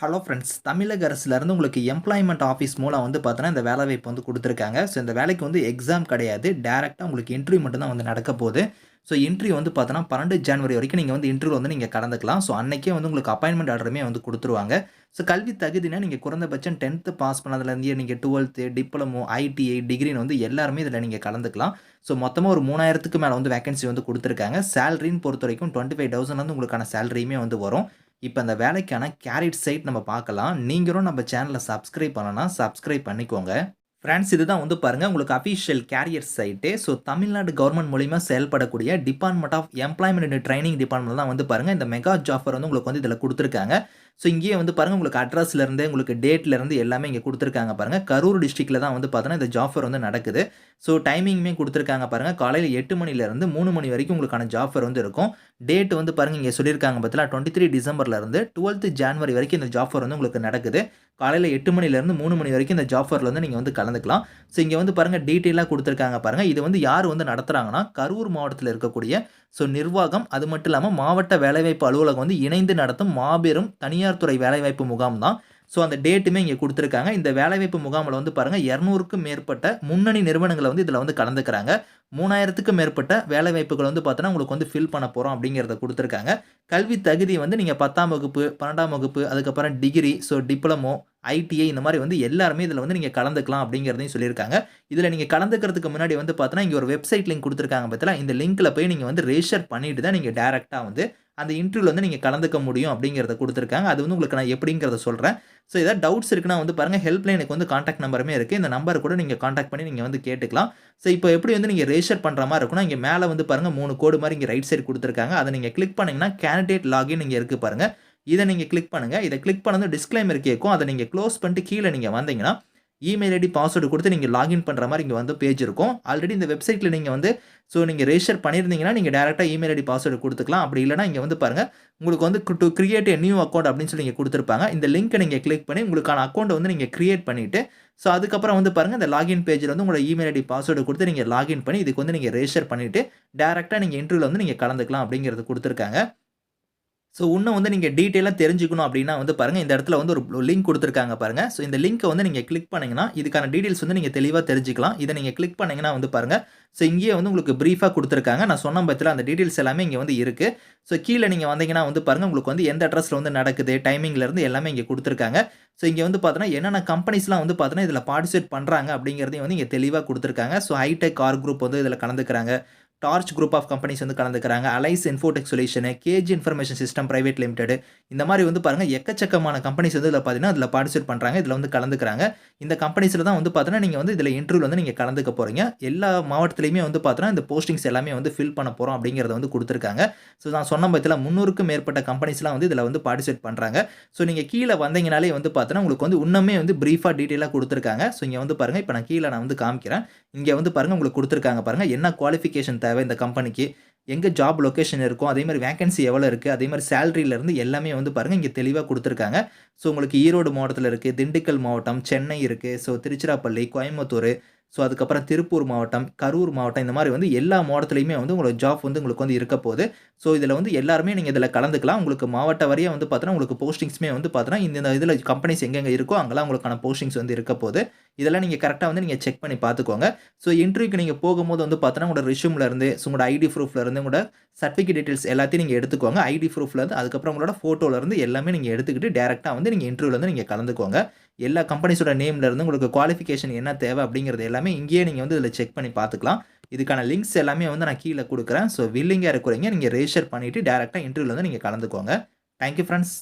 Hello friends. தமிழக அரசுலேருந்து உங்களுக்கு employment office மூலம் வந்து பார்த்தோன்னா, இந்த வேலைவாய்ப்பு வந்து குடுத்துருக்காங்க. ஸோ இந்த வேலைக்கு வந்து எக்ஸாம் கிடையாது. டைரக்ட்டா உங்களுக்கு இன்டர்வியூ மட்டும் தான் வந்து நடக்க போது. ஸோ இன்டர்வியூ வந்து பார்த்தோன்னா, 12 ஜனவரி வரைக்கும் நீங்க வந்து இன்டர்வியூல வந்து நீங்க கலந்துக்கலாம். ஸோ அன்னைக்கே வந்து உங்களுக்கு அப்பாயின்ட்மென்ட் ஆர்டருமே வந்து குடுத்துருவாங்க. ஸோ கல்வி தகுதினா நீங்க குறைந்தபட்சம் 10த் பாஸ் பண்ணதுலேருந்தே நீங்க 12த், டிப்ளமோ, ஐடிஐ, டிகிரின்னு வந்து எல்லாருமே இதில நீங்க கலந்துக்கலாம். ஸோ மொத்தமா ஒரு 3000க்கு மேல வந்து வேக்கன்சி வந்து குடுத்துருக்காங்க. சேலரின்னு பொறுத்தவரைக்கும் 25,000லேருந்து உங்களுக்கான சேலரியுமே வந்து வரும். இப்ப அந்த வேலைக்கான கேரியர் சைட் நம்ம பார்க்கலாம். நீங்களும் நம்ம சேனல சப்ஸ்கிரைப் பண்ணலனா, சப்ஸ்கிரைப் பண்ணிக்கோங்க. ஃபிரெண்ட்ஸ், இதுதான் வந்து பாருங்க உங்களுக்கு official career site. So Tamil Nadu government மூலியமா செயல்படக்கூடிய department of employment and training department தான் வந்து பாருங்க இந்த மெகா ஜாஃபர் வந்து உங்களுக்கு வந்து இதில குடுத்துருக்காங்க. ஸோ இங்கேயே வந்து பாருங்க உங்களுக்கு அட்ரஸ்லேருந்து, உங்களுக்கு டேட்லேருந்து எல்லாமே இங்க குடுத்துருக்காங்க பாருங்க. கரூர் டிஸ்ட்ரிக்ட்ல தான் வந்து பார்த்தீங்கன்னா, இந்த ஜாஃபர் வந்து நடக்குது. ஸோ டைமிங்குமே குடுத்துருக்காங்க பாருங்க. காலையில 8 மணிலேருந்து 3 மணி வரைக்கும் உங்களுக்கான ஜாஃபர் வந்து இருக்கும். டேட் வந்து பாருங்க இங்க சொல்லியிருக்காங்க பார்த்தீங்களா, 23 டிசம்பர்லேருந்து 12த் ஜான்வரி வரைக்கும் இந்த ஜாஃபர் வந்து உங்களுக்கு நடக்குது. காலையில 8 மணிலேருந்து 3 மணி வரைக்கும் இந்த ஜாஃபர்ல வந்து நீங்க வந்து கலந்துக்கலாம். ஸோ இங்க வந்து பாருங்க டீட்டெயிலா குடுத்துருக்காங்க பாருங்க. இது வந்து யார் வந்து நடத்துறாங்கன்னா, கரூர் மாவட்டத்தில இருக்கக்கூடிய நிர்வாகம், அது மட்டும் இல்லாம மாவட்ட வேலைவாய்ப்பு அலுவலகம் வந்து இணைந்து நடத்தும் மாபெரும் தனியார் துறை வேலைவாய்ப்பு முகாம் தான். அந்த டேட்டுமே இங்க குடுத்துருக்காங்க. இந்த வேலைவாய்ப்பு முகாம்ல வந்து பாருங்க 200க்கும் மேற்பட்ட முன்னணி நிறுவனங்கள் வந்து இதில வந்து கலந்துக்கிறாங்க. 3000த்துக்கும் மேற்பட்ட வேலைவாய்ப்புகள் வந்து பார்த்தோன்னா, உங்களுக்கு வந்து ஃபில் பண்ண போறோம் அப்படிங்கிறத குடுத்துருக்காங்க. கல்வி தகுதி வந்து நீங்க 10ஆம் வகுப்பு, 12ஆம் வகுப்பு, அதுக்கப்புறம் டிகிரி, டிப்ளமோ, ஐடிஐ இந்த மாரி வந்து எல்லாருமே இதில வந்து நீங்க கலந்துக்கலாம் அப்படிங்கிறதையும் சொல்லியிருக்காங்க. இதில நீங்க கலந்துக்கிறதுக்கு முன்னாடி வந்து பார்த்தோன்னா, இங்க ஒரு வெப்சைட் லிங்க் குடுத்துருக்காங்க பார்த்தீங்களா, இந்த லிங்க்ல போய் நீங்க வந்து ரெஜிஸ்டர் பண்ணிட்டு தான் நீங்க டைரக்ட்டா வந்து அந்த இன்டர்வியூல வந்து நீங்க கலந்துக்க முடியும் அப்படிங்கிறத குடுத்துருக்காங்க. அது வந்து உங்களுக்கு நான் எப்படிங்கிறத சொல்றேன். ஏதாவது டவுட்ஸ் இருக்குன்னா வந்து பாருங்க ஹெல்ப்லைனுக்கு வந்து கான்டாக்ட் நம்பருமே இருக்கு. இந்த நம்பர் கூட நீங்க கான்டாக்ட் பண்ணி நீங்க வந்து கேட்டுக்கலாம். இப்போ எப்படி வந்து நீங்க ரெஜிஸ்டர் பண்ற மாரி இருக்கும்னா, இங்க மேல வந்து பாருங்க 3 கோடு மாரி இங்க ரைட் சைடு குடுத்துருக்காங்க. அத நீங்க கிளிக் பண்ணீங்கன்னா, கேண்டிடேட் லாகின் இங்க இருக்கு பாருங்க. இத நீங்க கிளிக் பண்ணுங்க. இத கிளிக் பண்ணதும் டிஸ்க்ளைமர் கேட்கும். அத நீங்க குளோஸ் பண்ணிட்டு கீழ நீங்க வந்தீங்கன்னா, இமெயில் ஐடி, பாஸ்வேர்ட் குடுத்து நீங்க லாகின் பண்ற மாரி இங்க வந்து பேஜ் இருக்கும். ஆல்ரெடி இந்த வெப்சைட்ல நீங்க வந்து நீங்க ரெஜிஸ்டர் பண்ணியிருந்தீங்கன்னா, நீங்க டைரக்ட்டா இமெயில் ஐடி, பாஸ்வேர்ட் குடுத்துக்கலாம். அப்படி இல்லன்னா இங்க வந்து பாருங்க, உங்களுக்கு வந்து to create a new account அப்படின்னு சொல்லி இங்க குடுத்திருப்பாங்க. இந்த லிங்க்க நீங்க கிளிக் பண்ணி உங்களுக்கான அக்கவுண்ட்ட வந்து நீங்க கிரியேட் பண்ணிட்டு, அதுக்கப்புறம் வந்து பாருங்க இந்த லாகின் பேஜ்ல வந்து உங்களோட இமெயில் ஐடி, பாஸ்வேர்ட் குடுத்து நீங்க லாகின் பண்ணி இதுக்கு வந்து நீங்க ரெஜிஸ்டர் பண்ணிட்டு, டைரக்ட்டா நீங்க இன்டர்வியூல வந்து நீங்க கலந்துக்கலாம் அப்படிங்கிறது குடுத்திருக்காங்க. இன்னும் வந்து நீங்க டீட்டெயிலா தெரிஞ்சுக்கணும் அப்டின்னா வந்து பாருங்க, இந்த இடத்துல வந்து ஒரு லிங்க் குடுத்துருக்காங்க பாருங்க. இந்த லிங்க்க வந்து நீங்க கிளிக் பண்ணீங்கன்னா, இதுக்கான டீட்டெயில்ஸ் வந்து நீங்க தெளிவா தெரிஞ்சுக்கலாம். இத நீங்க கிளிக் பண்ணீங்கன்னா வந்து பாருங்க, இங்கேயே வந்து உங்களுக்கு பிரீஃபா குடுத்துருக்காங்க. நான் சொன்ன பட்சத்துல அந்த டீட்டெயில்ஸ் எல்லாமே இங்க வந்து இருக்கு. கீழ நீங்க வந்தீங்கன்னா வந்து பாருங்க, உங்களுக்கு வந்து எந்த அட்ரஸ்ல வந்து நடக்குது, டைமிங்ல இருந்து எல்லாமே இங்க குடுத்துருக்காங்க. இங்க வந்து பார்த்தோன்னா, என்னென்ன கம்பெனிஸ்லாம் வந்து பார்த்தோன்னா, இதுல பார்ட்டிசிபேட் பண்றாங்க அப்டிங்கிறதையும் வந்து இங்க தெளிவா குடுத்துருக்காங்க. ஹைடெக் ஆர் குரூப் வந்து இதுல கலந்துக்கிறாங்க. டார்ச் குரூப் ஆஃப் கம்பெனிஸ் வந்து கலந்துக்கிறாங்க. Alice Infotech solution, KG information system private limited இந்த மாரி வந்து பாருங்க எக்கச்சக்கமான கம்பெனிஸ் வந்து இதில பார்த்தீங்கன்னா, இதில பார்ட்டிசிபேட் பண்றாங்க. இதில வந்து கலந்துக்கிறாங்க. இந்த கம்பெனிஸ்ல தான் வந்து பார்த்தீங்கன்னா, நீங்க வந்து இதில இன்டர்வியூல வந்து நீங்க கலந்துக்க போறீங்க. எல்லா மாவட்டத்திலயுமே வந்து பார்த்தீங்கன்னா, இந்த போஸ்டிங்ஸ் எல்லாமே வந்து ஃபில் பண்ண போறோம் அப்படிங்கிறத வந்து குடுத்துருக்காங்க. நான் சொன்ன பட்சத்தில 300க்கும் மேற்பட்ட கம்பெனிஸ்லாம் வந்து இதில வந்து பார்ட்டிசிபேட் பண்றாங்க. நீங்க கீழ வந்தீங்கனாலே வந்து பார்த்தீங்கன்னா, உங்களுக்கு வந்து இன்னுமே வந்து பிரீஃபா டீட்டெயிலா குடுத்துருக்காங்க. இங்க வந்து பாருங்க, இப்ப நான் வந்து காமிக்கிறேன். இங்க வந்து பாருங்க உங்களுக்கு குடுத்துருக்காங்க பாருங்க. என்ன குவாலிஃபிகேஷன் தேவை இந்த கம்பெனிக்கு, எங்க ஜாப் லொகேஷன் இருக்கும், அதே மாரி வேக்கன்சி எவ்வளோ இருக்கு, அதே மாரி சேலரில இருந்து எல்லாமே வந்து பாருங்க இங்க தெளிவா குடுத்துருக்காங்க. உங்களுக்கு ஈரோடு மாவட்டத்தில இருக்கு, திண்டுக்கல் மாவட்டம், சென்னை இருக்கு, திருச்சிராப்பள்ளி, கோயம்புத்தூர், அதுக்கப்புறம் திருப்பூர் மாவட்டம், கரூர் மாவட்டம் இந்த மாரி வந்து எல்லா மாவட்டத்திலயுமே வந்து உங்களுக்கு ஜாப் வந்து உங்களுக்கு வந்து இருக்க போது. இதில வந்து எல்லாருமே நீங்க இதில கலந்துக்கலாம். உங்களுக்கு மாவட்ட வாரியா வந்து பார்த்தீங்கன்னா, உங்களுக்கு போஸ்டிங்ஸ்மே வந்து பார்த்தீங்கன்னா, இந்த இதில கம்பெனிஸ் எங்கெங்க இருக்கோ அங்கலாம் உங்களுக்கான போஸ்டிங்ஸ் வந்து இருக்க போது. இதெல்லாம் நீங்க கரெக்ட்டா வந்து நீங்க செக் பண்ணி பார்த்துக்கோங்க. இன்டர்வியூக்கு நீங்க போகும்போது வந்து பார்த்தீங்கன்னா, உங்களோட ரெஸ்யூம்ல இருந்து, உங்களோட ஐடி ப்ரூஃப்ல இருந்து, உங்களோட சர்டிஃபிகேட் டீட்டெயில்ஸ் எல்லாத்தையும் நீங்க எடுத்துக்கோங்க. ஐடி ப்ரூஃப்ல இருந்து, அதுக்கப்புறம் உங்களோட ஃபோட்டோல இருந்து எல்லாமே நீங்க எடுத்துக்கிட்டு டைரக்ட்டா வந்து நீங்க இன்டர்வியூல வந்து நீங்க கலந்துக்கோங்க. எல்லா கம்பெனிஸோட நேம்ல இருந்து உங்களுக்கு குவாலிஃபிகேஷன் என்ன தேவை அப்படிங்கிறது எல்லாமே இங்கேயே நீங்க வந்து இதில செக் பண்ணி பார்த்துக்கலாம். இதுக்கான லிங்க்ஸ் எல்லாமே வந்து நான் கீழ குடுக்குறேன். வில்லிங்கா இருக்கிறவங்க நீங்க ரெஜிஸ்டர் பண்ணிட்டு டைரக்ட்டா இன்டர்வியூல வந்து நீங்க கலந்துக்கோங்க. Thank you friends.